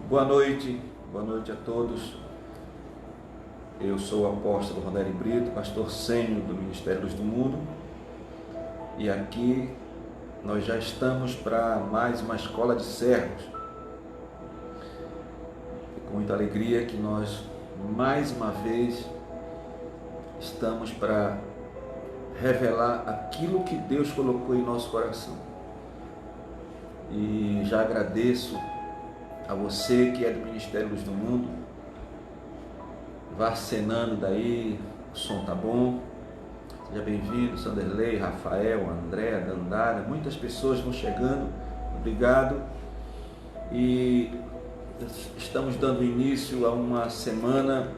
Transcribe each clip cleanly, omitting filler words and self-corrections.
Boa noite a todos. Eu sou o apóstolo Rogério Brito, pastor sênior do Ministério Luz do Mundo, e aqui nós já estamos para mais uma escola de servos. É com muita alegria que nós, mais uma vez, estamos para revelar aquilo que Deus colocou em nosso coração. E já agradeço a você que é do Ministério Luz do Mundo. Vá acenando daí, o som tá bom. Seja bem-vindo, Sanderley, Rafael, André, Dandara, muitas pessoas vão chegando, obrigado. E estamos dando início a uma semana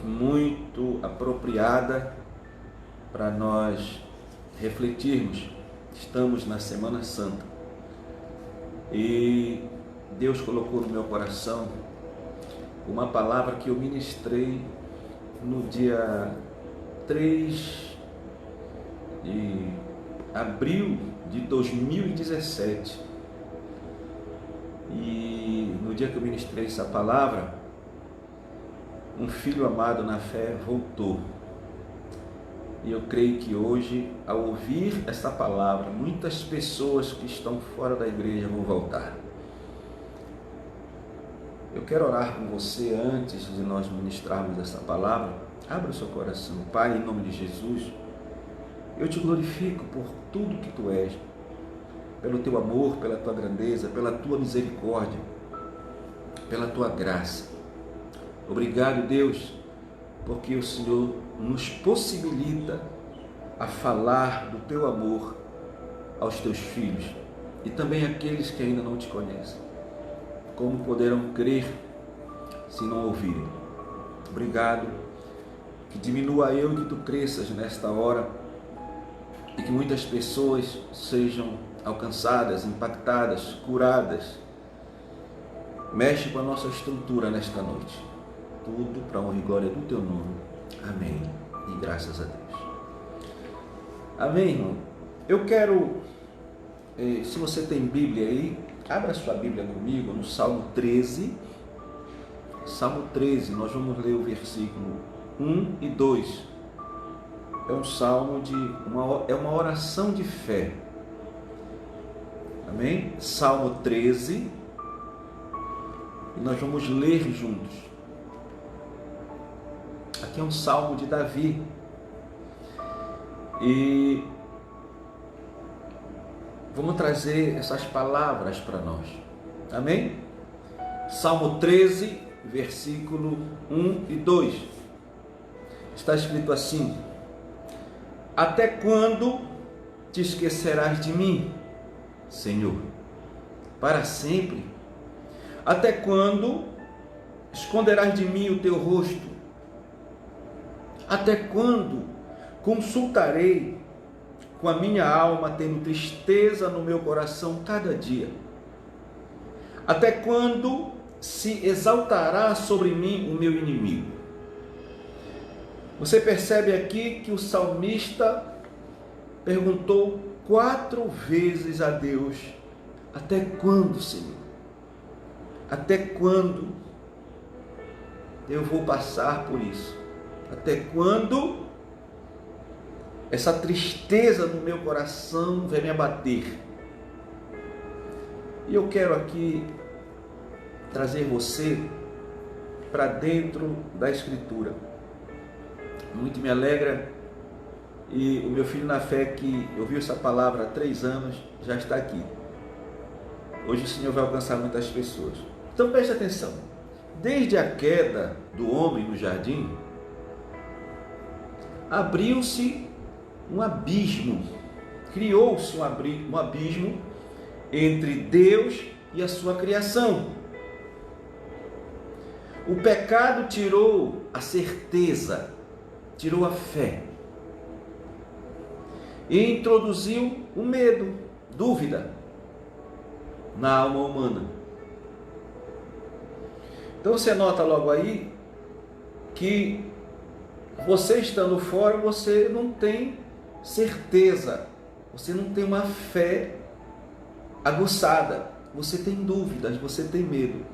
muito apropriada para nós refletirmos. Estamos na Semana Santa e Deus colocou no meu coração uma palavra que eu ministrei no dia 3 de abril de 2017. E no dia que eu ministrei essa palavra, um filho amado na fé voltou. E eu creio que hoje, ao ouvir essa palavra, muitas pessoas que estão fora da igreja vão voltar. Eu quero orar com você antes de nós ministrarmos essa palavra. Abra o seu coração. Pai, em nome de Jesus, eu te glorifico por tudo que tu és, pelo teu amor, pela tua grandeza, pela tua misericórdia, pela tua graça. Obrigado, Deus, porque o Senhor nos possibilita a falar do teu amor aos teus filhos e também àqueles que ainda não te conhecem. Como poderão crer se não ouvirem? Obrigado, que diminua eu e que tu cresças nesta hora e que muitas pessoas sejam alcançadas, impactadas, curadas. Mexe com a nossa estrutura nesta noite. Tudo para a honra e glória do teu nome. Amém. E graças a Deus. Amém, irmão? Eu quero, se você tem Bíblia aí, abra sua Bíblia comigo no Salmo 13. Salmo 13, nós vamos ler o versículo 1 e 2. É um salmo é uma oração de fé. Amém? Salmo 13. E nós vamos ler juntos. Aqui é um salmo de Davi. E vamos trazer essas palavras para nós. Amém? Salmo 13, versículo 1 e 2. Está escrito assim: até quando te esquecerás de mim, Senhor? Para sempre? Até quando esconderás de mim o teu rosto? Até quando consultarei com a minha alma, tendo tristeza no meu coração cada dia? Até quando se exaltará sobre mim o meu inimigo? Você percebe aqui que o salmista perguntou 4 vezes a Deus: até quando, Senhor? Até quando eu vou passar por isso? Até quando essa tristeza no meu coração vai me abater? E eu quero aqui trazer você para dentro da Escritura. Muito me alegra, e o meu filho na fé, que ouviu essa palavra há 3 anos, já está aqui. Hoje o Senhor vai alcançar muitas pessoas. Então preste atenção. Desde a queda do homem no jardim, abriu-se um abismo, criou-se um abismo entre Deus e a sua criação. O pecado tirou a certeza, tirou a fé e introduziu o medo, dúvida na alma humana. Então você nota logo aí que você estando fora, você não tem certeza, você não tem uma fé aguçada, você tem dúvidas, você tem medo.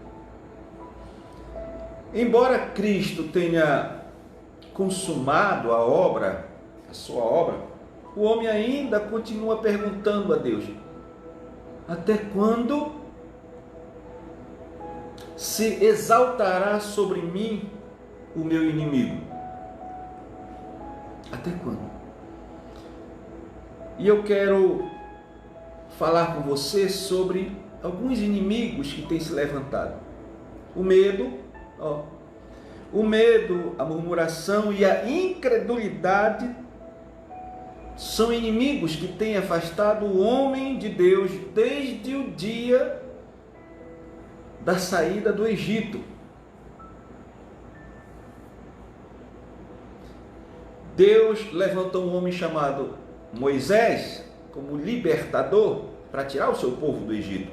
Embora Cristo tenha consumado a obra, a sua obra, o homem ainda continua perguntando a Deus: até quando se exaltará sobre mim o meu inimigo? Até quando? E eu quero falar com você sobre alguns inimigos que têm se levantado. O medo, o medo, a murmuração e a incredulidade são inimigos que têm afastado o homem de Deus desde o dia da saída do Egito. Deus levantou um homem chamado Moisés como libertador para tirar o seu povo do Egito.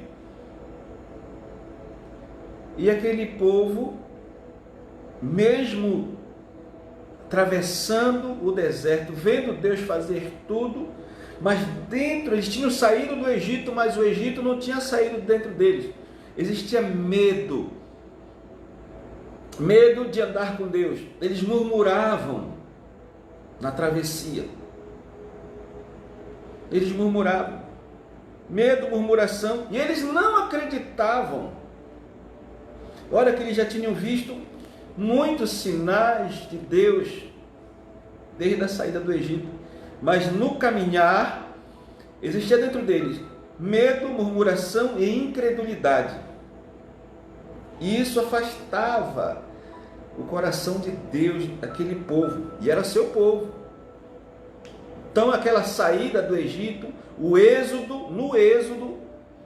E aquele povo, mesmo atravessando o deserto, vendo Deus fazer tudo, mas dentro, eles tinham saído do Egito, mas o Egito não tinha saído dentro deles. Existia medo, medo de andar com Deus. Eles murmuravam na travessia. Eles murmuravam, medo, murmuração, e eles não acreditavam. Olha que eles já tinham visto muitos sinais de Deus desde a saída do Egito, mas no caminhar existia dentro deles medo, murmuração e incredulidade, e isso afastava o coração de Deus daquele povo, e era seu povo. Então aquela saída do Egito, o êxodo, no êxodo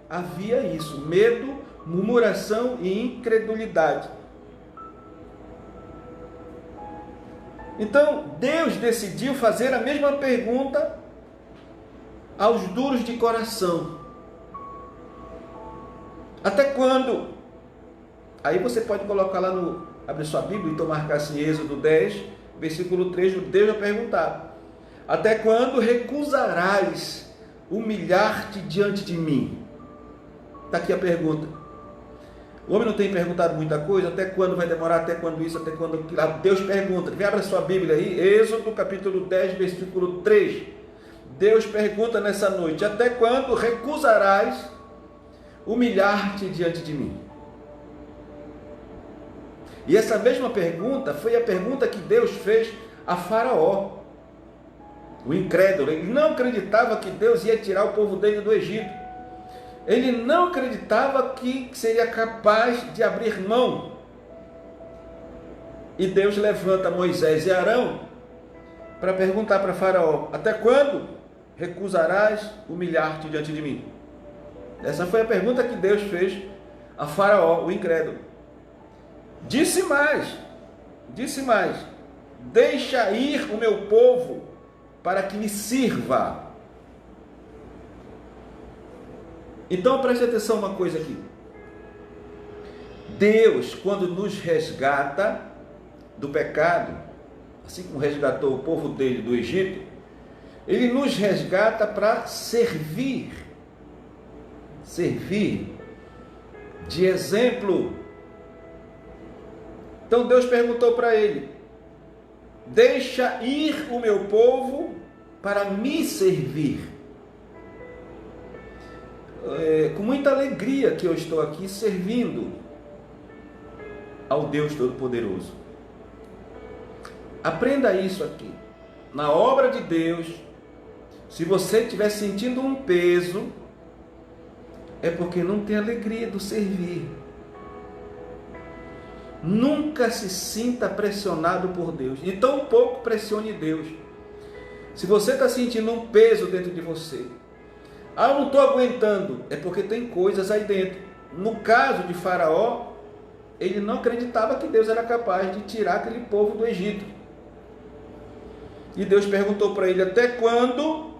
havia isso, medo, murmuração e incredulidade. Então Deus decidiu fazer a mesma pergunta aos duros de coração: até quando? Aí você pode colocar lá no, abre sua Bíblia, então marcar assim, Êxodo 10, versículo 3, Deus vai perguntar: até quando recusarás humilhar-te diante de mim? Está aqui a pergunta. O homem não tem perguntado muita coisa, até quando vai demorar, até quando isso, até quando aquilo. Deus pergunta. Vem, abra sua Bíblia aí, Êxodo capítulo 10, versículo 3. Deus pergunta nessa noite: até quando recusarás humilhar-te diante de mim? E essa mesma pergunta foi a pergunta que Deus fez a Faraó, o incrédulo. Ele não acreditava que Deus ia tirar o povo dele do Egito. Ele não acreditava que seria capaz de abrir mão. E Deus levanta Moisés e Arão para perguntar para Faraó: até quando recusarás humilhar-te diante de mim? Essa foi a pergunta que Deus fez a Faraó, o incrédulo. Disse mais: deixa ir o meu povo para que me sirva. Então preste atenção uma coisa aqui. Deus, quando nos resgata do pecado, assim como resgatou o povo dele do Egito, ele nos resgata para servir de exemplo. Então Deus perguntou para ele: deixa ir o meu povo para me servir. Com muita alegria que eu estou aqui servindo ao Deus Todo-Poderoso. Aprenda isso aqui. Na obra de Deus, se você estiver sentindo um peso, é porque não tem alegria do servir. Nunca se sinta pressionado por Deus, e tão pouco pressione Deus. Se você está sentindo um peso dentro de você, eu não estou aguentando, é porque tem coisas aí dentro. No caso de Faraó, ele não acreditava que Deus era capaz de tirar aquele povo do Egito. E Deus perguntou para ele: até quando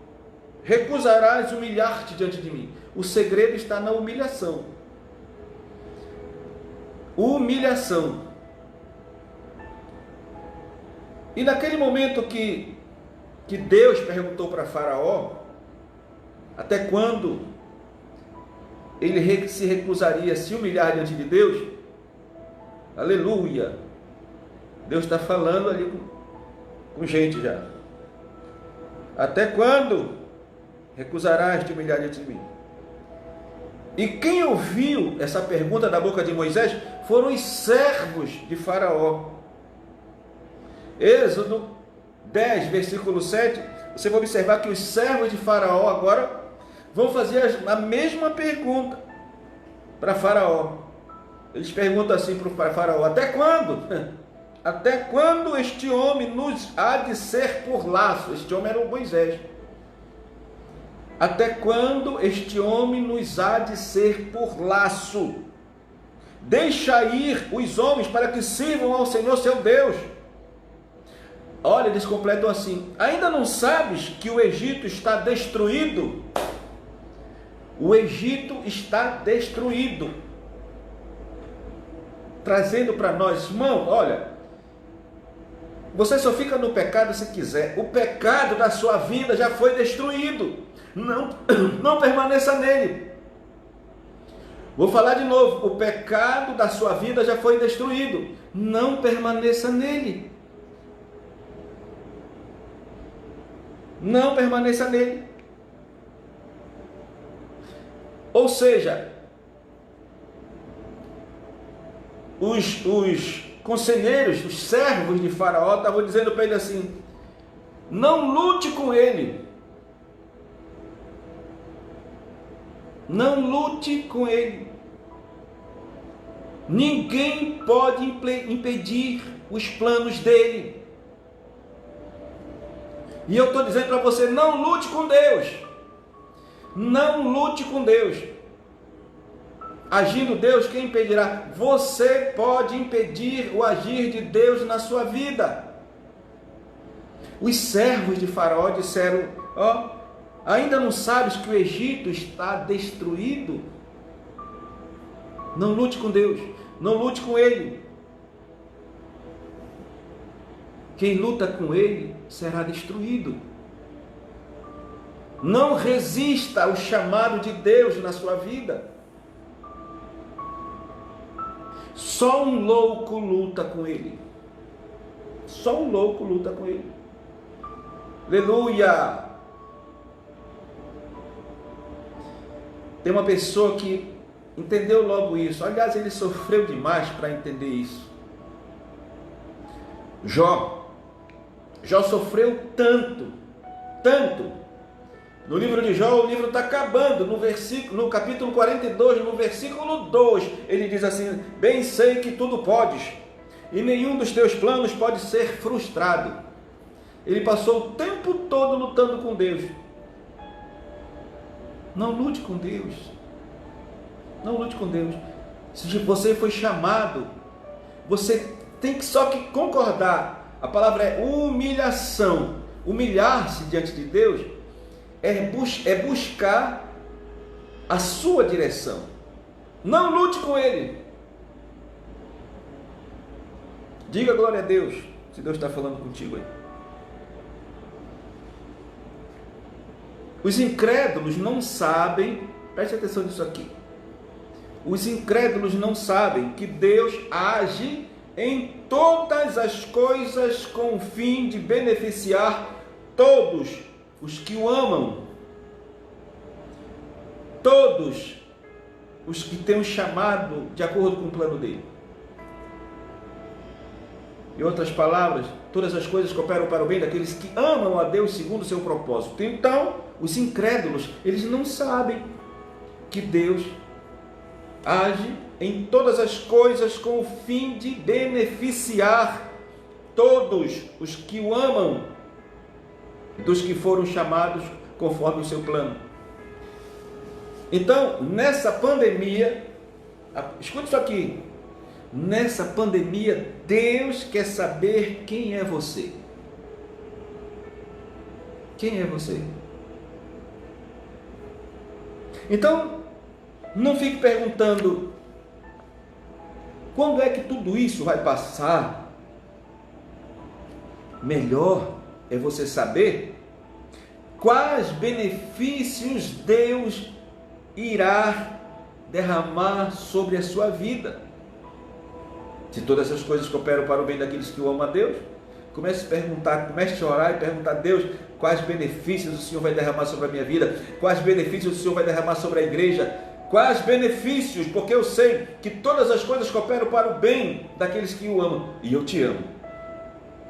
recusarás humilhar-te diante de mim? O segredo está na humilhação. Humilhação. E naquele momento que Deus perguntou para Faraó até quando ele se recusaria a se humilhar diante de Deus, Aleluia! Deus está falando ali com gente já. Até quando recusarás te humilhar diante de mim? E quem ouviu essa pergunta da boca de Moisés foram os servos de Faraó. Êxodo 10, versículo 7, você vai observar que os servos de Faraó agora vão fazer a mesma pergunta para Faraó. Eles perguntam assim para Faraó: até quando? Até quando este homem nos há de ser por laço? Este homem era o Moisés. Até quando este homem nos há de ser por laço? Deixa ir os homens para que sirvam ao Senhor seu Deus. Olha, eles completam assim: ainda não sabes que o Egito está destruído? O Egito está destruído. Trazendo para nós, irmão, olha, você só fica no pecado se quiser. O pecado da sua vida já foi destruído. Não permaneça nele. Vou falar de novo: o pecado da sua vida já foi destruído. Não permaneça nele. Não permaneça nele. Ou seja, os conselheiros, os servos de Faraó estavam dizendo para ele assim: não lute com ele. Não lute com ele. Ninguém pode impedir os planos dele. E eu estou dizendo para você: não lute com Deus. Não lute com Deus. Agindo Deus, quem impedirá? Você pode impedir o agir de Deus na sua vida. Os servos de Faraó disseram: ainda não sabes que o Egito está destruído? Não lute com Deus, não lute com ele. Quem luta com ele será destruído. Não resista ao chamado de Deus na sua vida. Só um louco luta com ele. Só um louco luta com ele. Aleluia! Tem uma pessoa que entendeu logo isso. Aliás, ele sofreu demais para entender isso. Jó sofreu tanto. No livro de Jó, o livro está acabando, no capítulo 42, no versículo 2, ele diz assim: bem sei que tudo podes, e nenhum dos teus planos pode ser frustrado. Ele passou o tempo todo lutando com Deus. Não lute com Deus. Não lute com Deus. Se você foi chamado, você tem que só que concordar. A palavra é humilhação. Humilhar-se diante de Deus é buscar a sua direção. Não lute com ele. Diga glória a Deus, se Deus está falando contigo aí. Os incrédulos não sabem, preste atenção nisso aqui. Os incrédulos não sabem que Deus age em todas as coisas com o fim de beneficiar todos os que o amam, todos os que têm um chamado de acordo com o plano dele. Em outras palavras, todas as coisas cooperam para o bem daqueles que amam a Deus segundo o seu propósito. Então, os incrédulos, eles não sabem que Deus age em todas as coisas com o fim de beneficiar todos os que o amam, dos que foram chamados conforme o seu plano. Então, nessa pandemia, escute isso aqui, nessa pandemia, Deus quer saber quem é você. Quem é você? Então, não fique perguntando quando é que tudo isso vai passar. Melhor é você saber quais benefícios Deus irá derramar sobre a sua vida. Se todas essas coisas cooperam para o bem daqueles que o amam a Deus, comece a perguntar, comece a orar e perguntar a Deus quais benefícios o Senhor vai derramar sobre a minha vida, quais benefícios o Senhor vai derramar sobre a igreja, quais benefícios, porque eu sei que todas as coisas cooperam para o bem daqueles que o amam, e eu te amo.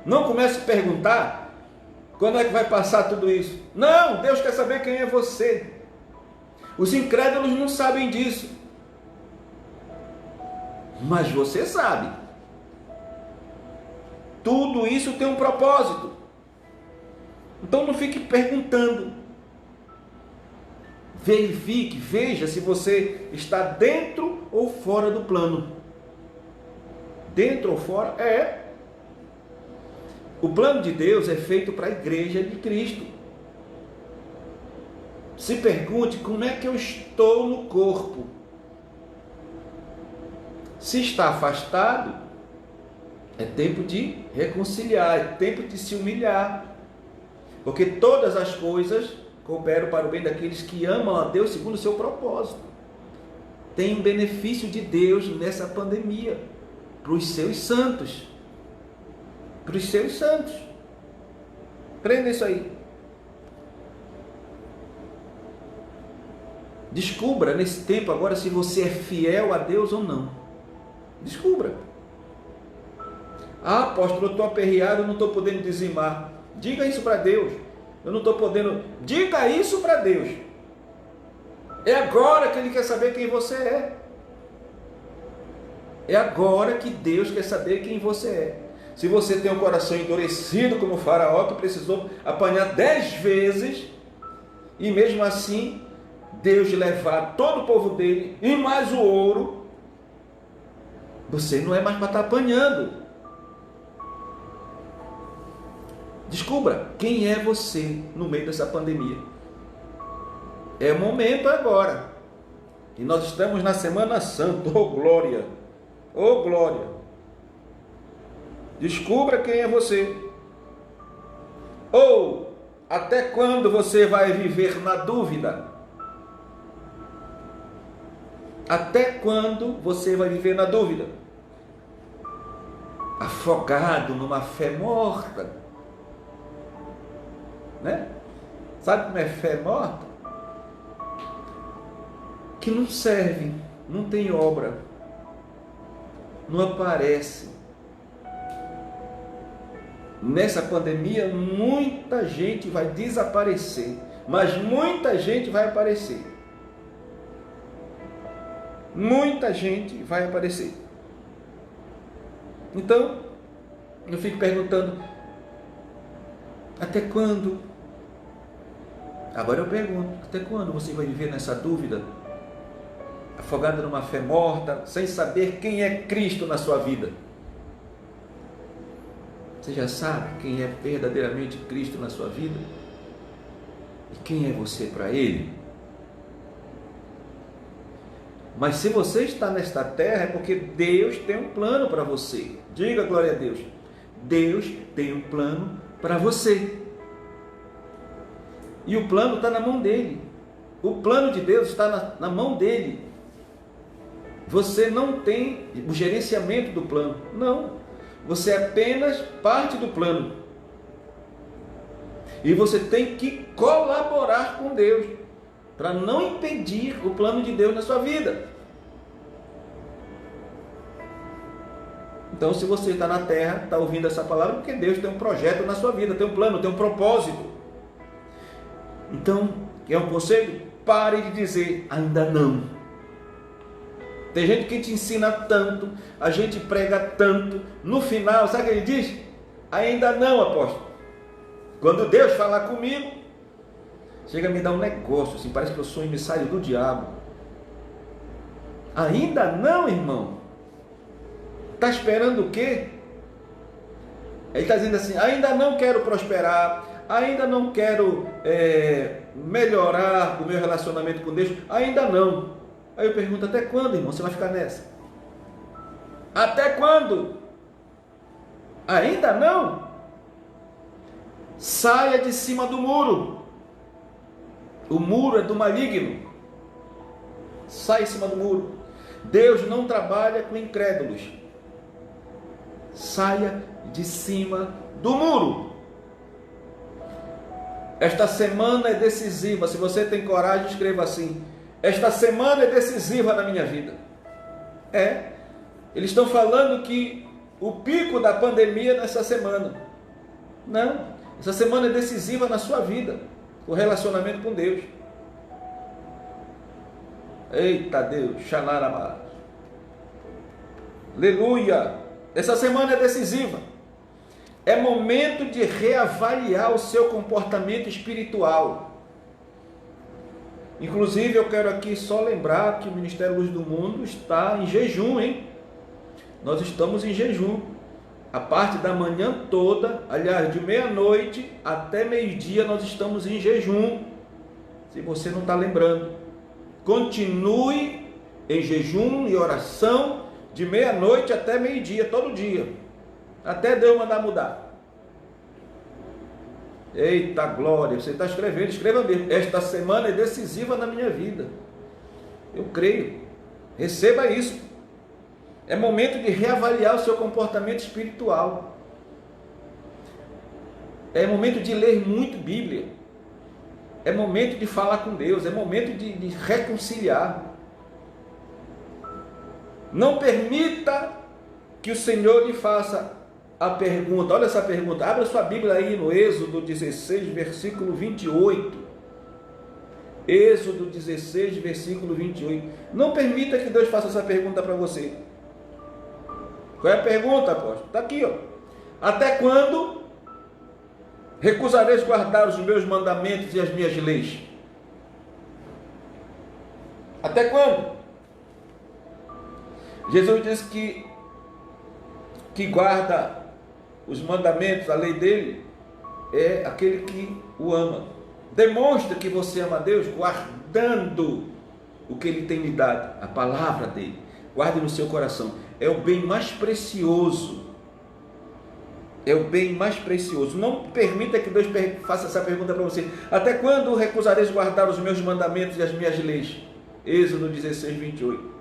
Não comece a perguntar quando é que vai passar tudo isso. Não, Deus quer saber quem é você. Os incrédulos não sabem disso, mas você sabe. Tudo isso tem um propósito. Então não fique perguntando. Verifique, veja se você está dentro ou fora do plano. Dentro ou fora? O plano de Deus é feito para a igreja de Cristo. Se pergunte como é que eu estou no corpo. Se está afastado, é tempo de reconciliar, é tempo de se humilhar. Porque todas as coisas cooperam para o bem daqueles que amam a Deus segundo o seu propósito. Tem um benefício de Deus nessa pandemia para os seus santos. Para os seus santos. Prenda isso aí. Descubra nesse tempo agora se você é fiel a Deus ou não. Descubra. Ah, apóstolo, eu estou aperreado, eu não estou podendo dizimar. Diga isso para Deus. Eu não estou podendo. Diga isso para Deus. É agora que Ele quer saber quem você é. É agora que Deus quer saber quem você é. Se você tem um coração endurecido como o Faraó, que precisou apanhar 10 vezes, e mesmo assim, Deus levar todo o povo dele, e mais o ouro, você não é mais para estar apanhando. Descubra quem é você no meio dessa pandemia. É o momento agora. E nós estamos na Semana Santa. Oh glória! Oh glória! Descubra quem é você. Ou até quando você vai viver na dúvida? Até quando você vai viver na dúvida? Afogado numa fé morta. Né? Sabe como é fé morta? Que não serve, não tem obra, não aparece. Nessa pandemia, muita gente vai desaparecer, mas muita gente vai aparecer. Muita gente vai aparecer. Então, eu fico perguntando, até quando? Agora eu pergunto, até quando você vai viver nessa dúvida? Afogado numa fé morta, sem saber quem é Cristo na sua vida. Você já sabe quem é verdadeiramente Cristo na sua vida? E quem é você para Ele? Mas se você está nesta terra, é porque Deus tem um plano para você. Diga glória a Deus. Deus tem um plano para você. E o plano está na mão dele. O plano de Deus está na mão dele. Você não tem o gerenciamento do plano. Não. Você é apenas parte do plano. E você tem que colaborar com Deus para não impedir o plano de Deus na sua vida. Então, se você está na terra, está ouvindo essa palavra, porque Deus tem um projeto na sua vida, tem um plano, tem um propósito. Então, quer um conselho? Pare de dizer, ainda não. Tem gente que te ensina tanto, a gente prega tanto, no final, sabe o que ele diz? Ainda não, apóstolo. Quando Deus falar comigo, chega a me dar um negócio, assim, parece que eu sou emissário do diabo. Ainda não, irmão? Está esperando o quê? Ele está dizendo assim, ainda não quero prosperar, ainda não quero melhorar o meu relacionamento com Deus, ainda não. Aí eu pergunto, até quando, irmão, você vai ficar nessa? Até quando? Ainda não? Saia de cima do muro. O muro é do maligno. Saia em cima do muro. Deus não trabalha com incrédulos. saia de cima do muro. Esta semana é decisiva. Se você tem coragem, escreva assim: esta semana é decisiva na minha vida. Eles estão falando que o pico da pandemia é nessa semana. Não, essa semana é decisiva na sua vida, o relacionamento com Deus. Eita Deus, xalarabá. Aleluia! Essa semana é decisiva. É momento de reavaliar o seu comportamento espiritual. Inclusive, eu quero aqui só lembrar que o Ministério Luz do Mundo está em jejum, hein? Nós estamos em jejum. A parte da manhã toda, aliás, de meia-noite até meio-dia, nós estamos em jejum. Se você não está lembrando, continue em jejum e oração de meia-noite até meio-dia, todo dia, até Deus mandar mudar. Eita glória, você está escrevendo, escreva mesmo: esta semana é decisiva na minha vida. Eu creio, receba isso. É momento de reavaliar o seu comportamento espiritual. É momento de ler muito Bíblia. É momento de falar com Deus. É momento de reconciliar. Não permita que o Senhor lhe faça a pergunta. Olha essa pergunta. Abra sua Bíblia aí no Êxodo 16, versículo 28. Êxodo 16, versículo 28. Não permita que Deus faça essa pergunta para você. Qual é a pergunta, apóstolo? Está aqui, ó. Até quando recusareis guardar os meus mandamentos e as minhas leis? Até quando? Jesus disse que guarda os mandamentos, a lei dele, é aquele que o ama. Demonstra que você ama a Deus guardando o que ele tem lhe dado, a palavra dele. Guarde no seu coração. É o bem mais precioso. É o bem mais precioso. Não permita que Deus faça essa pergunta para você. Até quando recusareis guardar os meus mandamentos e as minhas leis? Êxodo 16, 28.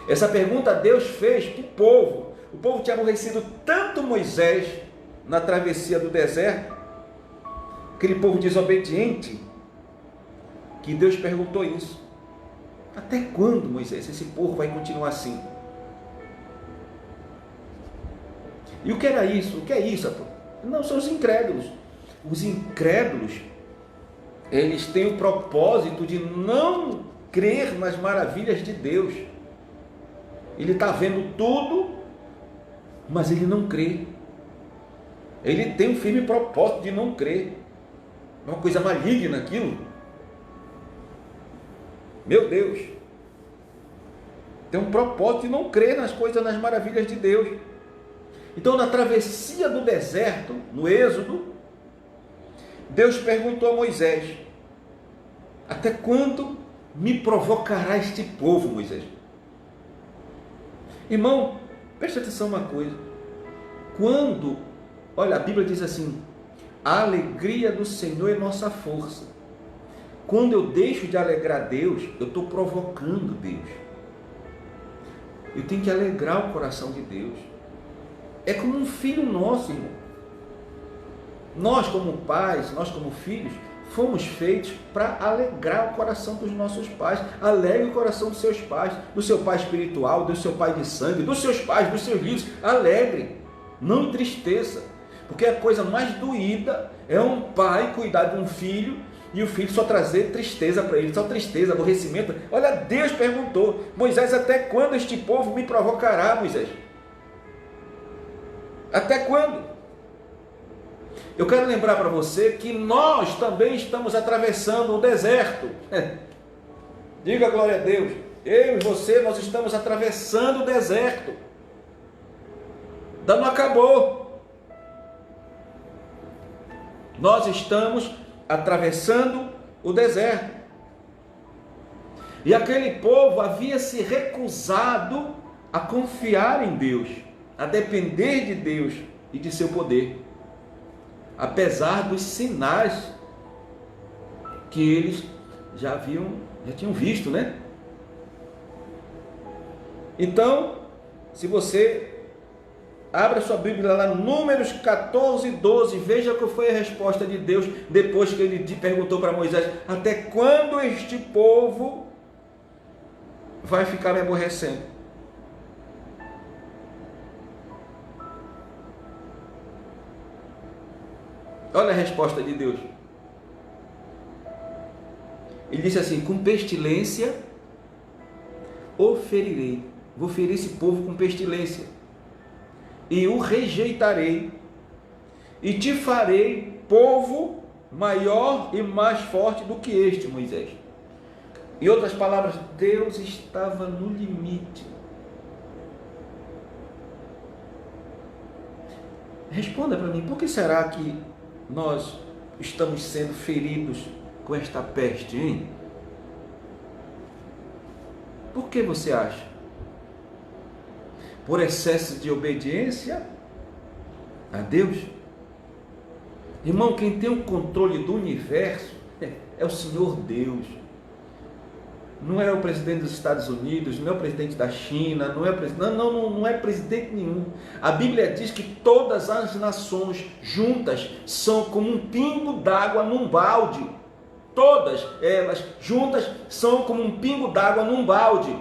Essa pergunta Deus fez para o povo. O povo tinha aborrecido tanto Moisés na travessia do deserto, aquele povo desobediente, que Deus perguntou isso. Até quando, Moisés, esse povo vai continuar assim? E o que era isso? O que é isso? Não, são os incrédulos. Os incrédulos, eles têm o propósito de não crer nas maravilhas de Deus. Ele está vendo tudo, mas ele não crê. Ele tem um firme propósito de não crer. É uma coisa maligna aquilo. Meu Deus. Tem um propósito de não crer nas coisas, nas maravilhas de Deus. Então, na travessia do deserto, no Êxodo, Deus perguntou a Moisés: até quando me provocará este povo, Moisés? Irmão, preste atenção uma coisa. Olha, a Bíblia diz assim: a alegria do Senhor é nossa força. Quando eu deixo de alegrar Deus, eu estou provocando Deus. Eu tenho que alegrar o coração de Deus. É como um filho nosso, irmão. Nós como pais, nós como filhos, fomos feitos para alegrar o coração dos nossos pais. Alegre o coração dos seus pais, do seu pai espiritual, do seu pai de sangue, dos seus pais, dos seus filhos. Alegre, não entristeça. Porque a coisa mais doída é um pai cuidar de um filho e o filho só trazer tristeza para ele, só tristeza, aborrecimento. Olha, Deus perguntou: Moisés, até quando este povo me provocará, Moisés? Até quando? Eu quero lembrar para você que nós também estamos atravessando o deserto. Diga glória a Deus. Eu e você, nós estamos atravessando o deserto. Ainda não acabou. Nós estamos atravessando o deserto. E aquele povo havia se recusado a confiar em Deus, a depender de Deus e de seu poder, apesar dos sinais que eles já tinham visto, né? Então, se você Abra sua Bíblia lá, Números 14, 12. Veja qual foi a resposta de Deus depois que ele perguntou para Moisés: até quando este povo vai ficar me aborrecendo? Olha a resposta de Deus. Ele disse assim: com pestilência o ferirei. Vou ferir esse povo com pestilência. E o rejeitarei. E te farei povo maior e mais forte do que este, Moisés. Em outras palavras, Deus estava no limite. Responda para mim, por que será que nós estamos sendo feridos com esta peste, hein? Por que você acha? Por excesso de obediência a Deus? Irmão, quem tem o controle do universo é o Senhor Deus. Não é o presidente dos Estados Unidos, não é o presidente da China, não é presidente nenhum. A Bíblia diz que todas as nações juntas são como um pingo d'água num balde. Todas elas juntas são como um pingo d'água num balde.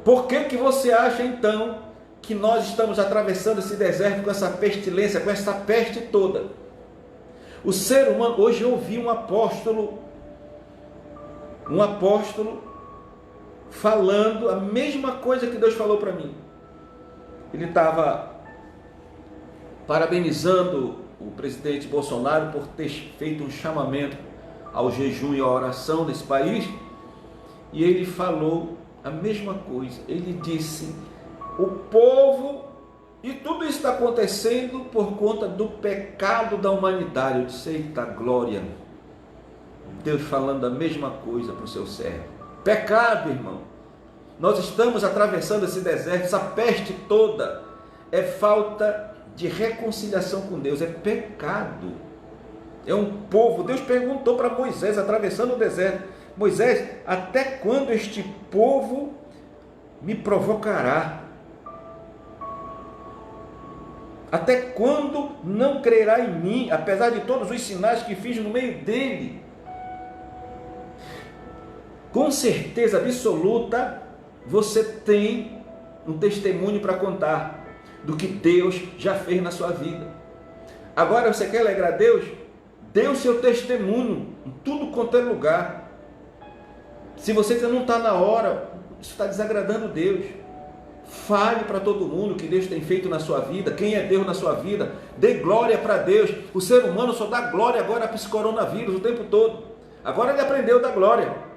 Por que você acha então que nós estamos atravessando esse deserto com essa pestilência, com essa peste toda? O ser humano, hoje eu ouvi um apóstolo falando a mesma coisa que Deus falou para mim. Ele estava parabenizando o presidente Bolsonaro por ter feito um chamamento ao jejum e à oração nesse país, e ele falou a mesma coisa. Ele disse: o povo, e tudo isso está acontecendo por conta do pecado da humanidade. Eu disse: eita glória! Deus falando a mesma coisa para o seu servo. Pecado, irmão. Nós estamos atravessando esse deserto, essa peste toda é falta de reconciliação com Deus, é pecado. É um povo. Deus perguntou para Moisés, atravessando o deserto: Moisés, até quando este povo me provocará? Até quando não crerá em mim, apesar de todos os sinais que fiz no meio dele? Com certeza absoluta, você tem um testemunho para contar do que Deus já fez na sua vida. Agora, você quer alegrar Deus? Dê o seu testemunho em tudo quanto é lugar. Se você ainda não está na hora, isso está desagradando Deus. Fale para todo mundo o que Deus tem feito na sua vida, quem é Deus na sua vida. Dê glória para Deus. O ser humano só dá glória agora para esse coronavírus o tempo todo. Agora ele aprendeu a dar glória.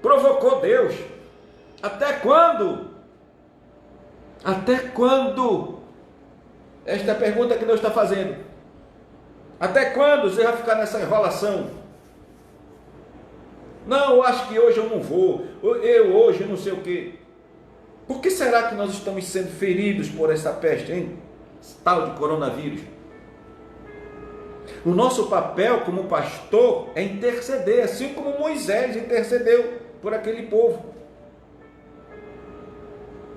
Provocou Deus. Até quando? Até quando? Esta é a pergunta que Deus está fazendo. Até quando você vai ficar nessa enrolação? Não, eu acho que hoje eu não vou. Eu hoje não sei o quê. Por que será que nós estamos sendo feridos por essa peste, hein? Esse tal de coronavírus. O nosso papel como pastor é interceder, assim como Moisés intercedeu por aquele povo.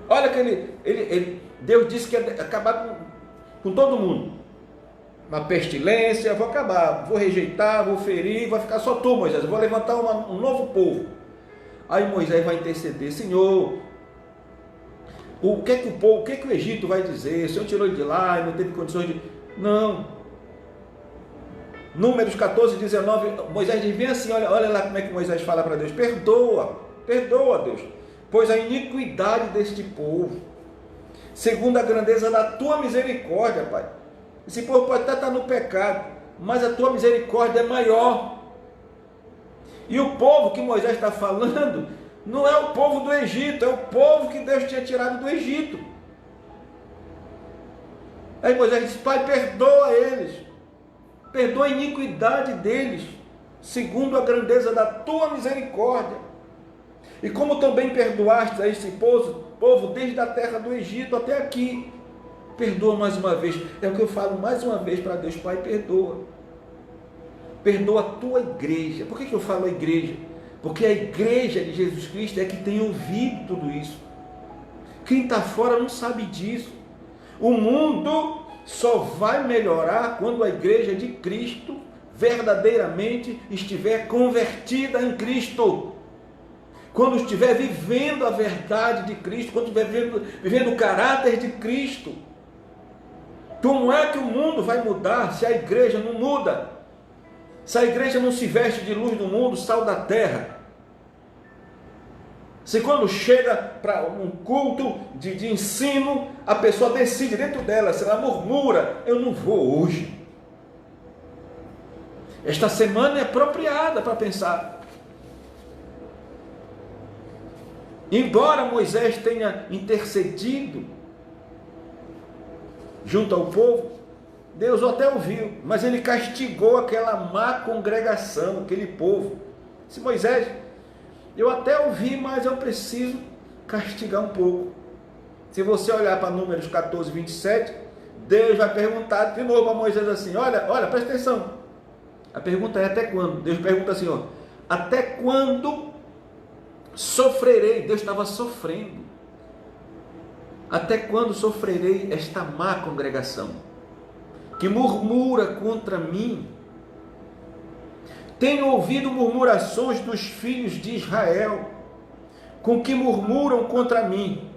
Olha que Deus disse que ia acabar com todo mundo. Uma pestilência, vou acabar, vou rejeitar, vou ferir, vai ficar só tu, Moisés, eu vou levantar um novo povo. Aí Moisés vai interceder: Senhor, o que o Egito vai dizer? O Senhor tirou ele de lá e não teve condições de... Não. Números 14, 19, Moisés diz: vem assim, olha lá como é que Moisés fala para Deus: perdoa, Deus, pois a iniquidade deste povo, segundo a grandeza da tua misericórdia, Pai. Esse povo pode até estar no pecado, mas a tua misericórdia é maior. E o povo que Moisés está falando não é o povo do Egito, é o povo que Deus tinha tirado do Egito. Aí Moisés disse: Pai, perdoa eles, perdoa a iniquidade deles, segundo a grandeza da tua misericórdia. E como também perdoaste a esse povo desde a terra do Egito até aqui, perdoa mais uma vez. É o que eu falo mais uma vez para Deus: Pai, perdoa. Perdoa a tua igreja. Por que eu falo a igreja? Porque a igreja de Jesus Cristo é que tem ouvido tudo isso. Quem está fora não sabe disso. O mundo só vai melhorar quando a igreja de Cristo verdadeiramente estiver convertida em Cristo. Quando estiver vivendo a verdade de Cristo, quando estiver vivendo o caráter de Cristo. Como é que o mundo vai mudar se a igreja não muda? Se a igreja não se veste de luz do mundo, sal da terra? Se quando chega para um culto de ensino, a pessoa decide dentro dela, se ela murmura, eu não vou hoje. Esta semana é apropriada para pensar. Embora Moisés tenha intercedido junto ao povo, Deus até ouviu, mas ele castigou aquela má congregação, aquele povo. Se Moisés, eu até ouvi, mas eu preciso castigar um pouco. Se você olhar para Números 14, 27, Deus vai perguntar de novo para Moisés assim, olha, presta atenção. A pergunta é até quando? Deus pergunta assim, até quando sofrerei? Deus estava sofrendo. Até quando sofrerei esta má congregação, que murmura contra mim? Tenho ouvido murmurações dos filhos de Israel, com que murmuram contra mim.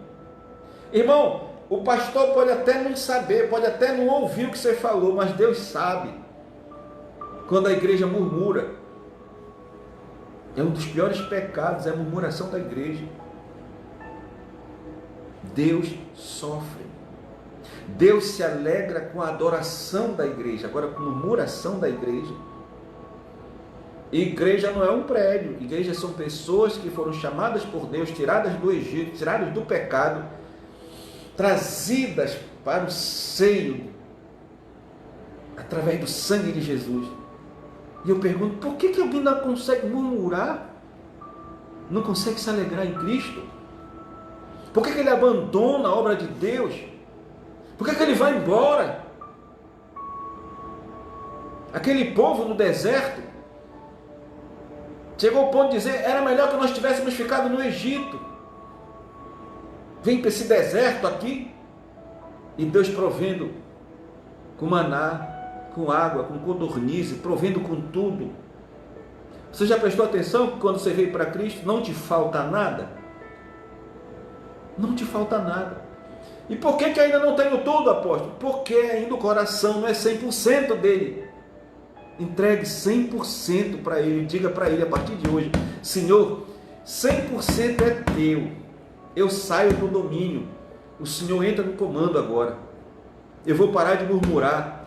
Irmão, o pastor pode até não saber, pode até não ouvir o que você falou, mas Deus sabe. Quando a igreja murmura, é um dos piores pecados, é a murmuração da igreja. Deus sofre. Deus se alegra com a adoração da igreja. Agora, com a murmuração da igreja. Igreja não é um prédio. Igreja são pessoas que foram chamadas por Deus, tiradas do Egito, tiradas do pecado, trazidas para o seio, através do sangue de Jesus. E eu pergunto, por que alguém não consegue murmurar? Não consegue se alegrar em Cristo? Por que ele abandona a obra de Deus? Por que ele vai embora? Aquele povo no deserto chegou ao ponto de dizer, era melhor que nós tivéssemos ficado no Egito. Vem para esse deserto aqui, e Deus provendo com maná, com água, com codornize, provendo com tudo. Você já prestou atenção que quando você veio para Cristo, não te falta nada? Não te falta nada. E por que ainda não tenho tudo, apóstolo? Porque ainda o coração não é 100% dele. Entregue 100% para ele. Diga para ele a partir de hoje, Senhor, 100% é teu. Eu saio do domínio. O Senhor entra no comando agora. Eu vou parar de murmurar.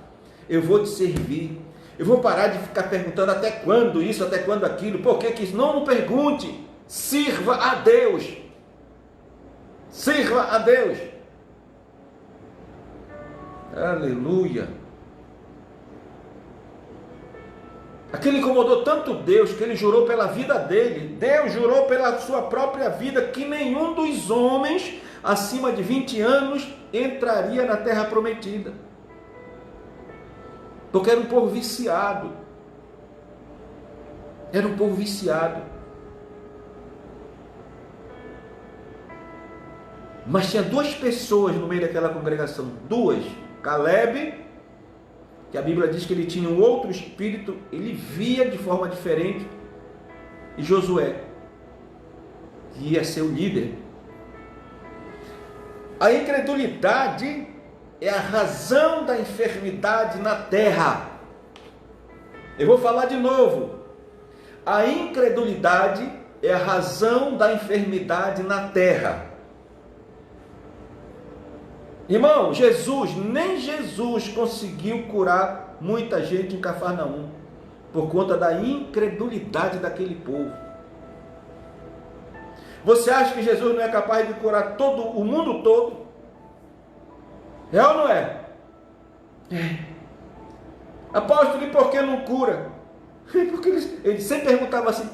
Eu vou te servir. Eu vou parar de ficar perguntando até quando isso, até quando aquilo. Por que isso? Não pergunte. Sirva a Deus. Sirva a Deus. Aleluia. Aquele incomodou tanto Deus que ele jurou pela vida dele. Deus jurou pela sua própria vida que nenhum dos homens acima de 20 anos entraria na terra prometida. Porque era um povo viciado. Era um povo viciado. Mas tinha duas pessoas no meio daquela congregação. Duas. Caleb, que a Bíblia diz que ele tinha um outro espírito, ele via de forma diferente. E Josué, que ia ser o líder. A incredulidade é a razão da enfermidade na terra. Eu vou falar de novo. A incredulidade é a razão da enfermidade na terra. Irmão, nem Jesus conseguiu curar muita gente em Cafarnaum, por conta da incredulidade daquele povo. Você acha que Jesus não é capaz de curar todo o mundo todo? É ou não é? É. Apóstolo, e por que não cura? Porque ele sempre perguntava assim,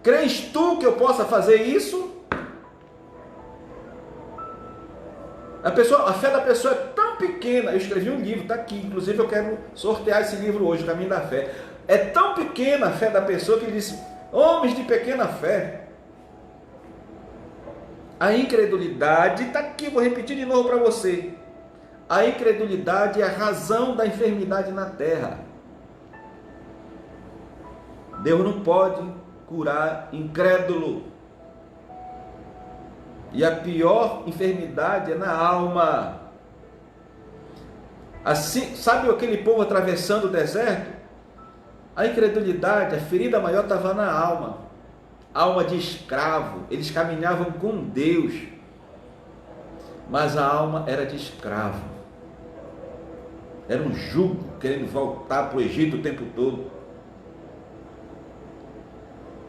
crês tu que eu possa fazer isso? A fé da pessoa é tão pequena. Eu escrevi um livro, está aqui, inclusive eu quero sortear esse livro hoje, o Caminho da Fé. É tão pequena a fé da pessoa que ele disse, homens de pequena fé. A incredulidade, está aqui, vou repetir de novo para você. A incredulidade é a razão da enfermidade na terra. Deus não pode curar incrédulo. E a pior enfermidade é na alma. Assim, sabe aquele povo atravessando o deserto? A incredulidade, a ferida maior estava na alma. Alma de escravo. Eles caminhavam com Deus, mas a alma era de escravo. Era um jugo, querendo voltar para o Egito o tempo todo.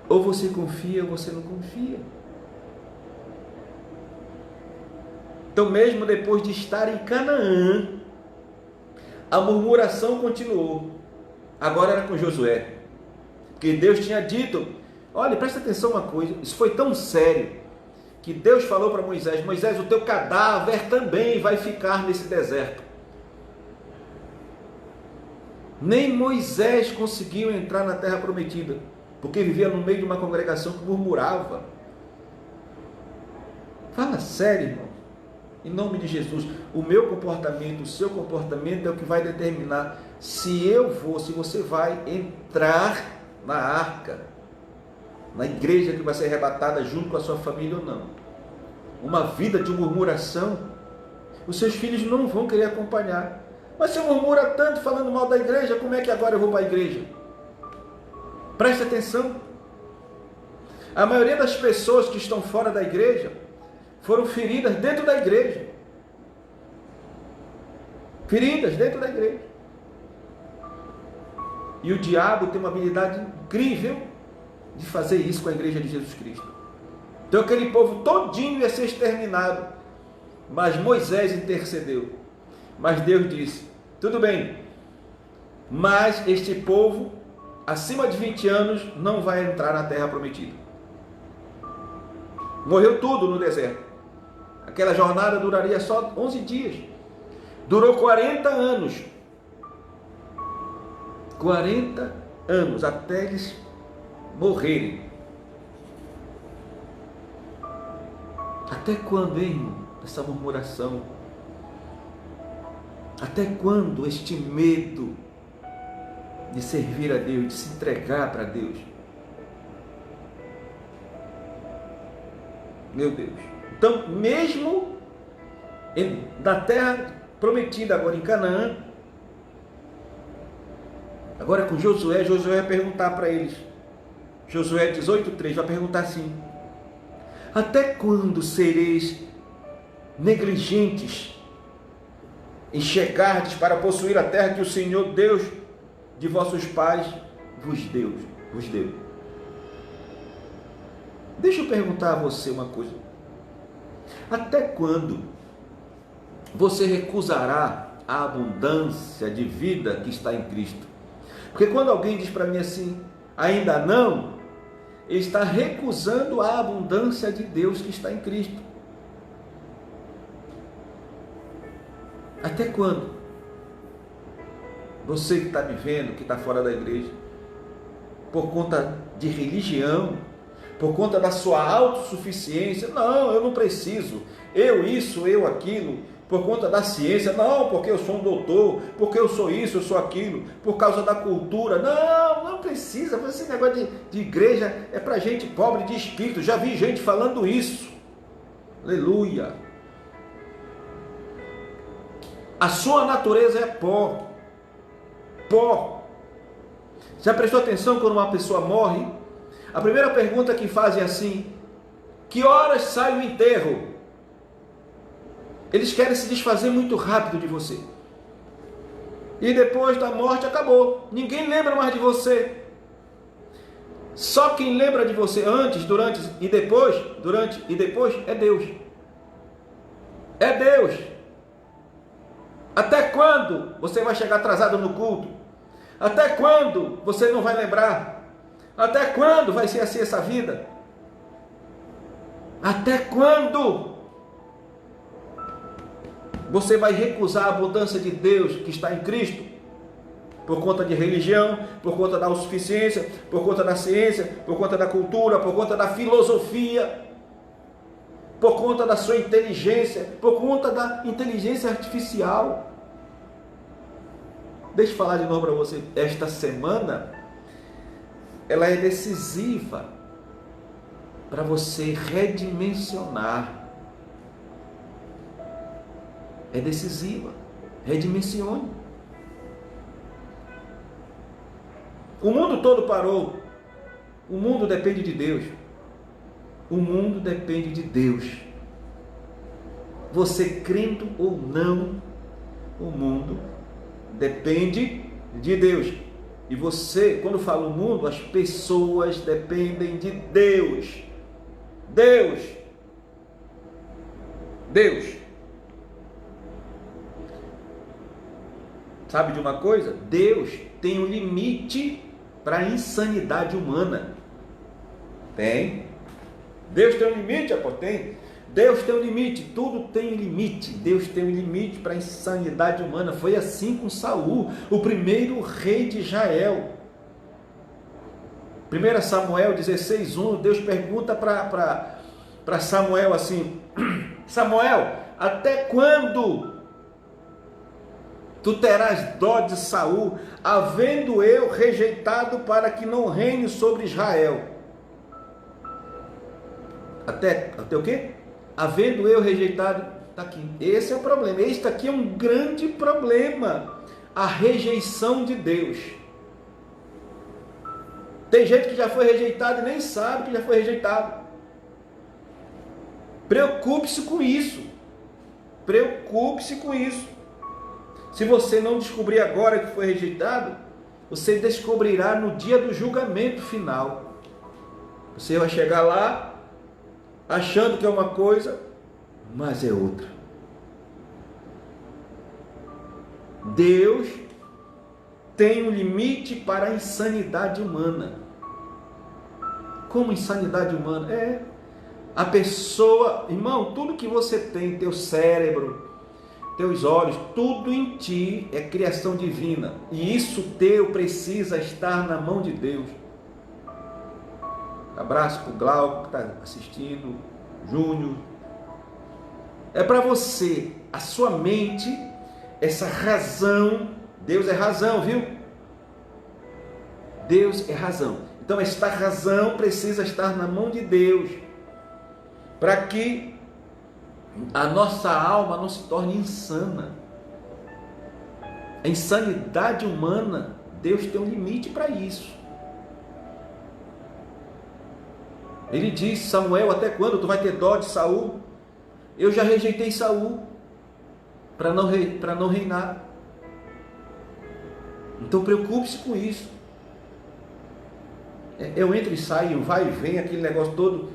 Ou você confia ou você não confia. Então, mesmo depois de estar em Canaã, a murmuração continuou. Agora era com Josué. Porque Deus tinha dito, olha, presta atenção uma coisa, isso foi tão sério, que Deus falou para Moisés, Moisés, o teu cadáver também vai ficar nesse deserto. Nem Moisés conseguiu entrar na terra prometida, porque vivia no meio de uma congregação que murmurava. Fala sério, irmão. Em nome de Jesus, o meu comportamento, o seu comportamento é o que vai determinar se você vai entrar na arca, na igreja que vai ser arrebatada junto com a sua família ou não. Uma vida de murmuração, os seus filhos não vão querer acompanhar. Mas você murmura tanto falando mal da igreja, como é que agora eu vou para a igreja? Preste atenção. A maioria das pessoas que estão fora da igreja foram feridas dentro da igreja. Feridas dentro da igreja. E o diabo tem uma habilidade incrível de fazer isso com a igreja de Jesus Cristo. Então aquele povo todinho ia ser exterminado. Mas Moisés intercedeu. Mas Deus disse, tudo bem, mas este povo, acima de 20 anos, não vai entrar na terra prometida. Morreu tudo no deserto. Aquela jornada duraria só 11 dias. Durou 40 anos. 40 anos, até eles morrerem. Até quando, hein, irmão, essa murmuração? Até quando este medo de servir a Deus, de se entregar para Deus? Meu Deus. Então, mesmo na terra prometida, agora em Canaã, agora com Josué vai perguntar para eles, Josué 18:3, vai perguntar assim, até quando sereis negligentes em chegardes para possuir a terra que o Senhor Deus de vossos pais vos deu? Deixa eu perguntar a você uma coisa. Até quando você recusará a abundância de vida que está em Cristo? Porque quando alguém diz para mim assim, ainda não, ele está recusando a abundância de Deus que está em Cristo. Até quando? Você que está me vendo, que está fora da igreja, por conta de religião, por conta da sua autossuficiência, não, eu não preciso, eu isso, eu aquilo, por conta da ciência, não, porque eu sou um doutor, porque eu sou isso, eu sou aquilo, por causa da cultura, não precisa, esse negócio de igreja é para gente pobre de espírito, já vi gente falando isso, aleluia. A sua natureza é pó. Já prestou atenção quando uma pessoa morre? A primeira pergunta que fazem é assim, que horas sai o enterro? Eles querem se desfazer muito rápido de você. E depois da morte acabou. Ninguém lembra mais de você. Só quem lembra de você antes, durante e depois é Deus. É Deus. Até quando você vai chegar atrasado no culto? Até quando você não vai lembrar? Até quando vai ser assim essa vida? Até quando você vai recusar a abundância de Deus que está em Cristo? Por conta de religião, por conta da autossuficiência, por conta da ciência, por conta da cultura, por conta da filosofia, por conta da sua inteligência, por conta da inteligência artificial. Deixa eu falar de novo para você. Esta semana, ela é decisiva para você redimensionar. É decisiva. Redimensione. O mundo todo parou. O mundo depende de Deus. O mundo depende de Deus. Você crendo ou não, o mundo depende de Deus. E você, quando fala o mundo, as pessoas dependem de Deus. Deus. Sabe de uma coisa? Deus tem um limite para a insanidade humana. Tem. Deus tem um limite, tem. Deus tem um limite, tudo tem um limite. Deus tem um limite para a insanidade humana. Foi assim com Saul, o primeiro rei de Israel. 1 Samuel 16:1, Deus pergunta para Samuel assim: Samuel, até quando tu terás dó de Saul, havendo eu rejeitado para que não reine sobre Israel? Até o quê? Havendo eu rejeitado, está aqui. Esse é o problema. Este aqui é um grande problema. A rejeição de Deus. Tem gente que já foi rejeitado e nem sabe que já foi rejeitado. Preocupe-se com isso. Preocupe-se com isso. Se você não descobrir agora que foi rejeitado, você descobrirá no dia do julgamento final. Você vai chegar lá achando que é uma coisa, mas é outra. Deus tem um limite para a insanidade humana. Como insanidade humana? A pessoa, irmão, tudo que você tem, teu cérebro, teus olhos, tudo em ti é criação divina. E isso teu precisa estar na mão de Deus. Abraço para o Glauco que está assistindo, Júnior. É para você, a sua mente, essa razão. Deus é razão, viu? Deus é razão. Então esta razão precisa estar na mão de Deus, para que a nossa alma não se torne insana. A insanidade humana, Deus tem um limite para isso. Ele diz: Samuel, até quando tu vai ter dó de Saul? Eu já rejeitei Saul para não reinar. Então preocupe-se com isso. Eu entro e saio, vai e vem, aquele negócio todo.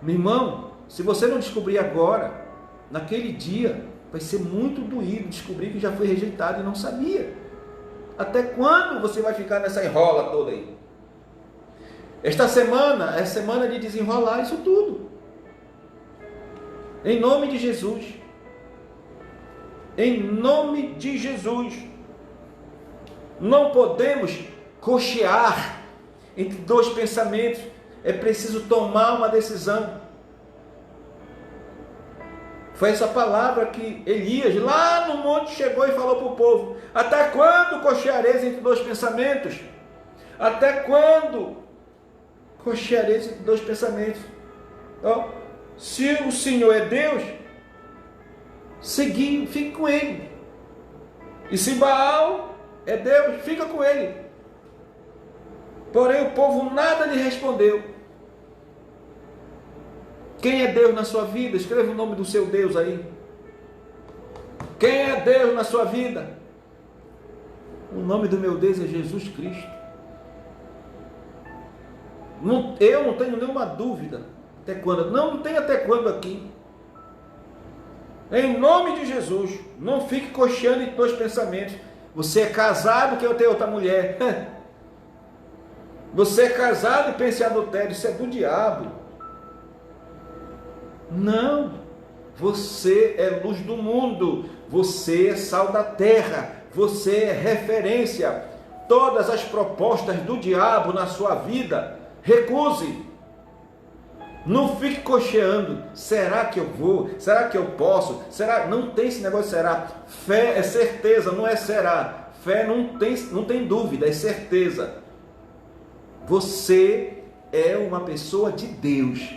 Meu irmão, se você não descobrir agora, naquele dia, vai ser muito doído descobrir que já foi rejeitado e não sabia. Até quando você vai ficar nessa enrola toda aí? Esta semana é semana de desenrolar isso tudo. Em nome de Jesus. Em nome de Jesus. Não podemos cochear entre dois pensamentos. É preciso tomar uma decisão. Foi essa palavra que Elias, lá no monte, chegou e falou para o povo: até quando cocheareis entre dois pensamentos? Até quando cocheareis entre dois pensamentos? Então, se o Senhor é Deus, fique com Ele. E se Baal é Deus, fica com Ele. Porém o povo nada lhe respondeu. Quem é Deus na sua vida? Escreva o nome do seu Deus aí. Quem é Deus na sua vida? O nome do meu Deus é Jesus Cristo. Eu não tenho nenhuma dúvida. Até quando? Não tenho até quando aqui. Em nome de Jesus, não fique cocheando em dois pensamentos. Você é casado, que eu tenho outra mulher. Você é casado e pensa em adultério. Isso é do diabo. Não. Você é luz do mundo. Você é sal da terra. Você é referência. Todas as propostas do diabo na sua vida, recuse. Não fique cocheando. Será que eu vou? Será que eu posso? Será? Não tem esse negócio de será. Fé é certeza, não é será. Fé não tem dúvida, é certeza. Você é uma pessoa de Deus.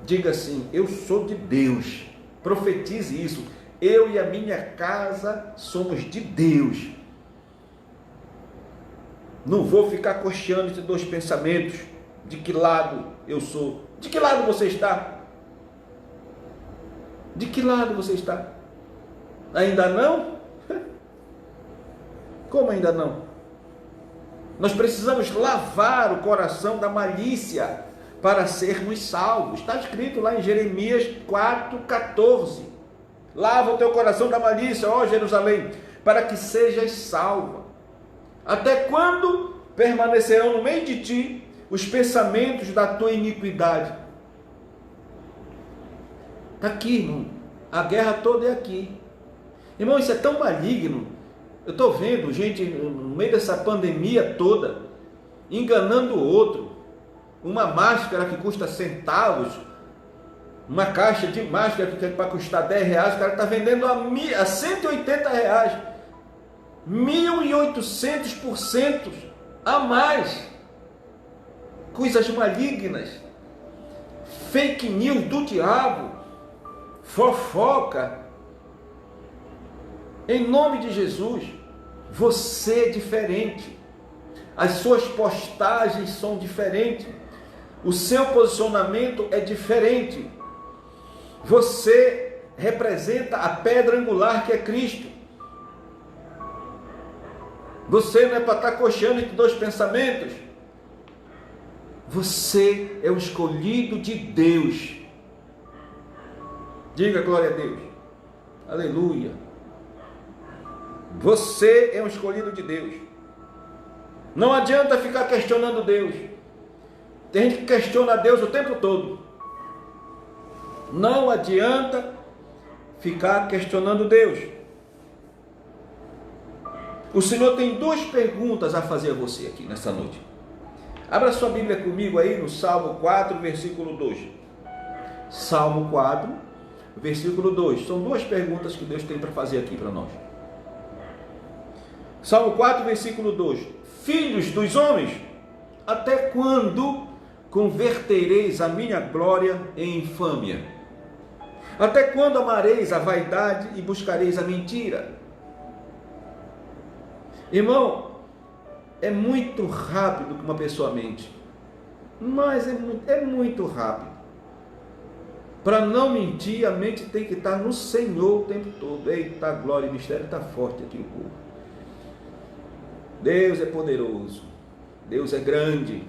Diga assim: eu sou de Deus. Profetize isso. Eu e a minha casa somos de Deus. Não vou ficar cocheando entre dois pensamentos. De que lado eu sou? De que lado você está? De que lado você está? Ainda não? Como ainda não? Nós precisamos lavar o coração da malícia para sermos salvos. Está escrito lá em Jeremias 4,14. Lava o teu coração da malícia, ó Jerusalém, para que sejas salva. Até quando permanecerão no meio de ti os pensamentos da tua iniquidade? Está aqui, irmão. A guerra toda é aqui. Irmão, isso é tão maligno. Eu estou vendo gente no meio dessa pandemia toda enganando o outro. Uma máscara que custa centavos, uma caixa de máscara que é para custar 10 reais, o cara está vendendo a 180 reais. 1.800% a mais. Coisas malignas, fake news do diabo, fofoca. Em nome de Jesus, você é diferente. As suas postagens são diferentes. O seu posicionamento é diferente. Você representa a pedra angular que é Cristo. Você não é para estar cocheando entre dois pensamentos. Você é o escolhido de Deus. Diga glória a Deus. Aleluia. Você é um escolhido de Deus. Não adianta ficar questionando Deus. Tem gente que questiona Deus o tempo todo. Não adianta ficar questionando Deus. O Senhor tem duas perguntas a fazer a você aqui nessa noite. Abra sua Bíblia comigo aí no Salmo 4, versículo 2. Salmo 4, versículo 2. São duas perguntas que Deus tem para fazer aqui para nós. Salmo 4, versículo 2. Filhos dos homens, até quando convertereis a minha glória em infâmia? Até quando amareis a vaidade e buscareis a mentira? Irmão, é muito rápido que uma pessoa mente, mas é muito rápido. Para não mentir, a mente tem que estar no Senhor o tempo todo. Eita, glória e mistério está forte aqui no povo. Deus é poderoso, Deus é grande.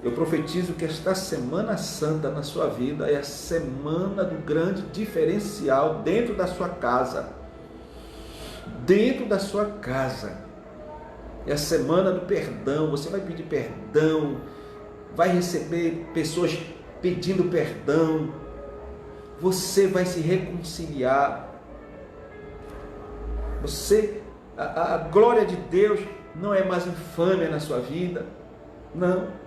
Eu profetizo que esta Semana Santa na sua vida é a semana do grande diferencial dentro da sua casa. Dentro da sua casa. É a semana do perdão. Você vai pedir perdão, vai receber pessoas pedindo perdão. Você vai se reconciliar. A glória de Deus não é mais infâmia na sua vida. Não.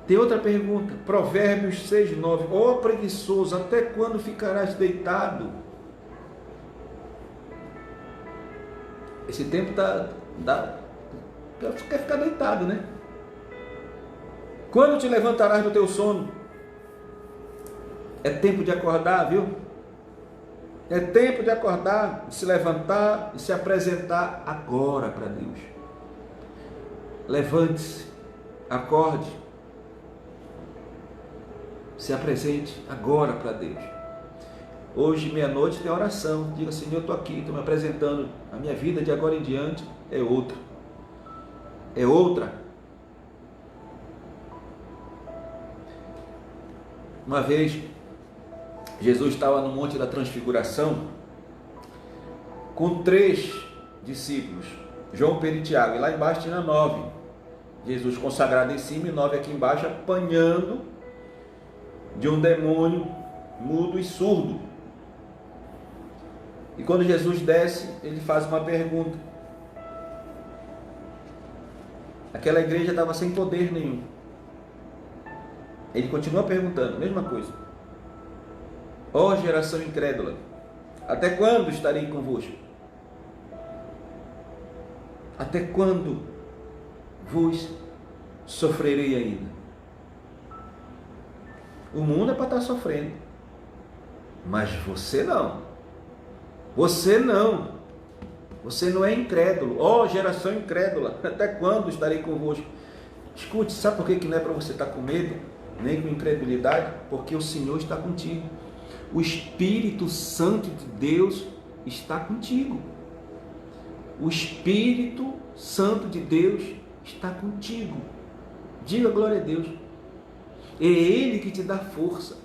Tem outra pergunta. Provérbios 6, 9. Ó preguiçoso, até quando ficarás deitado? Esse tempo você quer ficar deitado, né? Quando te levantarás do teu sono? É tempo de acordar, viu? É tempo de acordar, de se levantar e se apresentar agora para Deus. Levante-se, acorde, se apresente agora para Deus. Hoje, meia-noite, tem oração. Diga: Senhor, eu estou aqui, estou me apresentando. A minha vida de agora em diante é outra. É outra. Uma vez, Jesus estava no Monte da Transfiguração com 3 discípulos, João, Pedro e Tiago, e lá embaixo tinha 9. Jesus consagrado em cima e 9 aqui embaixo, apanhando de um demônio mudo e surdo. E quando Jesus desce, ele faz uma pergunta: Aquela igreja estava sem poder nenhum. Ele continua perguntando, mesma coisa. Ó geração incrédula, até quando estarei convosco? Até quando vos sofrerei ainda? O mundo é para estar sofrendo, mas você não. Você não. Você não é incrédulo. Ó geração incrédula, até quando estarei convosco? Escute, sabe por que não é para você estar com medo, nem com incredulidade? Porque o Senhor está contigo. O Espírito Santo de Deus está contigo. O Espírito Santo de Deus está contigo. Diga glória a Deus. É Ele que te dá força.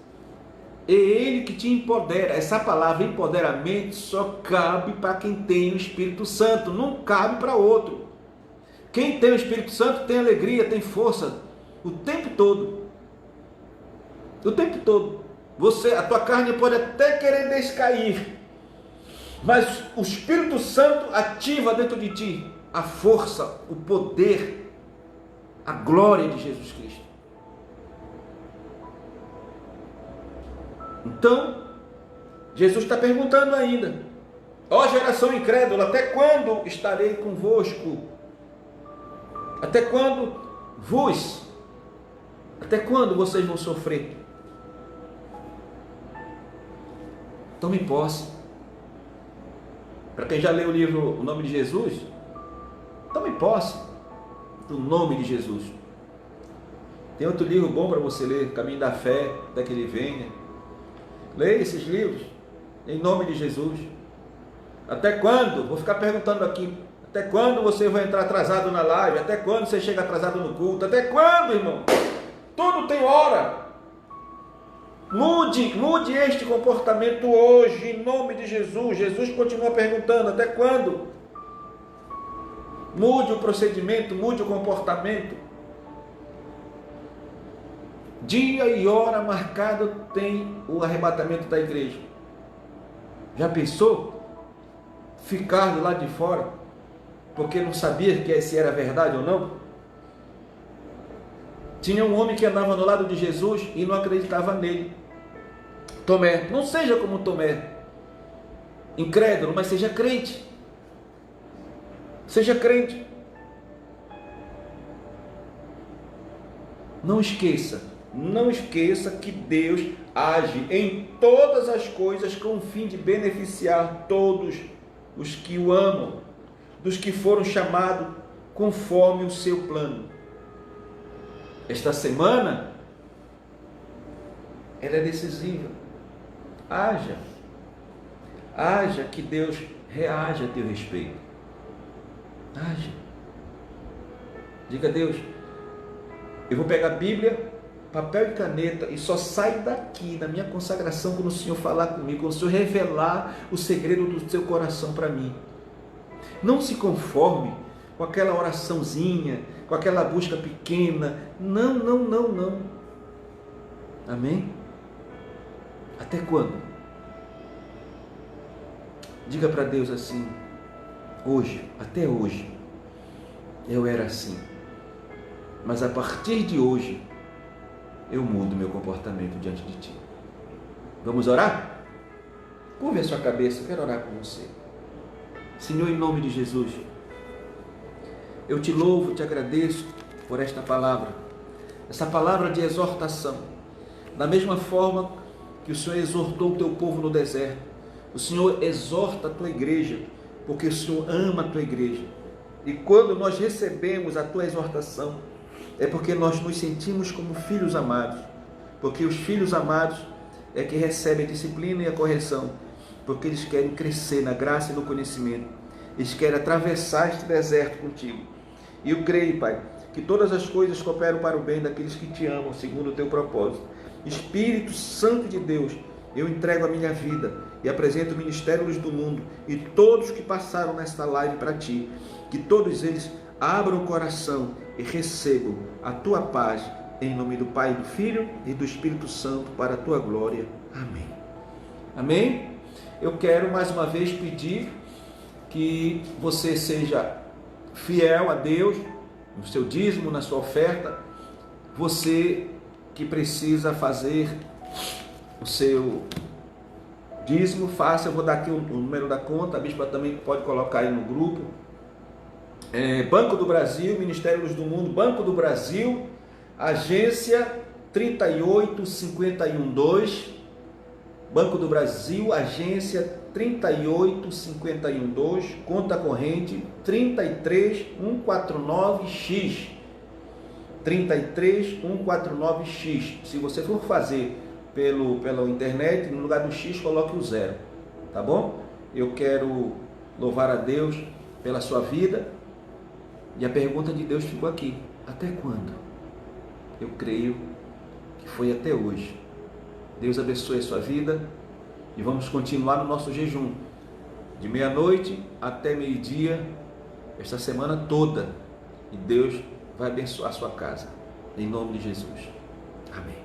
É Ele que te empodera. Essa palavra empoderamento só cabe para quem tem o Espírito Santo. Não cabe para outro. Quem tem o Espírito Santo tem alegria, tem força. O tempo todo. O tempo todo. A tua carne pode até querer descair, mas o Espírito Santo ativa dentro de ti a força, o poder, a glória de Jesus Cristo. Então, Jesus está perguntando ainda: ó geração incrédula, até quando estarei convosco? Até quando Até quando vocês vão sofrer? Tome posse. Para quem já leu o livro O Nome de Jesus, tome posse do nome de Jesus. Tem outro livro bom para você ler, Caminho da Fé, até que Ele venha. Leia esses livros, em nome de Jesus. Até quando? Vou ficar perguntando aqui. Até quando você vai entrar atrasado na live? Até quando você chega atrasado no culto? Até quando, irmão? Tudo tem hora. Mude este comportamento hoje, em nome de Jesus. Jesus continua perguntando, até quando? Mude o procedimento, mude o comportamento. Dia e hora marcado tem o arrebatamento da igreja. Já pensou? Ficar do lado de fora, porque não sabia se era verdade ou não? Tinha um homem que andava no lado de Jesus e não acreditava nele. Tomé. Não seja como Tomé, incrédulo, mas seja crente. Seja crente. Não esqueça que Deus age em todas as coisas com o fim de beneficiar todos os que o amam, dos que foram chamados conforme o seu plano. Esta semana, ela é decisiva. Haja que Deus reaja a teu respeito. Haja. Diga a Deus, eu vou pegar a Bíblia, papel e caneta e só saio daqui na minha consagração quando o Senhor falar comigo, quando o Senhor revelar o segredo do seu coração para mim. Não se conforme com aquela oraçãozinha, com aquela busca pequena. Não. Amém? Até quando? Diga para Deus assim: hoje, até hoje, eu era assim, mas a partir de hoje, eu mudo meu comportamento diante de Ti. Vamos orar? Curve a sua cabeça, eu quero orar com você. Senhor, em nome de Jesus, eu te louvo, te agradeço por esta palavra, essa palavra de exortação. Da mesma forma que o Senhor exortou o teu povo no deserto, o Senhor exorta a tua igreja, porque o Senhor ama a tua igreja. E quando nós recebemos a tua exortação, é porque nós nos sentimos como filhos amados, porque os filhos amados é que recebem a disciplina e a correção, porque eles querem crescer na graça e no conhecimento, eles querem atravessar este deserto contigo. E eu creio, Pai, que todas as coisas cooperam para o bem daqueles que te amam, segundo o teu propósito. Espírito Santo de Deus, eu entrego a minha vida e apresento o Ministério Luz do Mundo e todos que passaram nesta live para ti, que todos eles abram o coração e recebam a tua paz, em nome do Pai, do Filho e do Espírito Santo, para a tua glória. Amém. Amém? Eu quero mais uma vez pedir que você seja fiel a Deus, no seu dízimo, na sua oferta. Você que precisa fazer o seu dízimo, faça. Eu vou dar aqui o número da conta, a bispa também pode colocar aí no grupo. Banco do Brasil, Ministério Luz do Mundo, Banco do Brasil, agência 38512, Banco do Brasil, agência 38512, conta corrente 33149X, 33149X. Se você for fazer pela internet, no lugar do X coloque o 0, tá bom? Eu quero louvar a Deus pela sua vida, e a pergunta de Deus ficou aqui: até quando? Eu creio que foi até hoje. Deus abençoe a sua vida e vamos continuar no nosso jejum de meia-noite até meio-dia, esta semana toda, e Deus vai abençoar a sua casa, em nome de Jesus. Amém.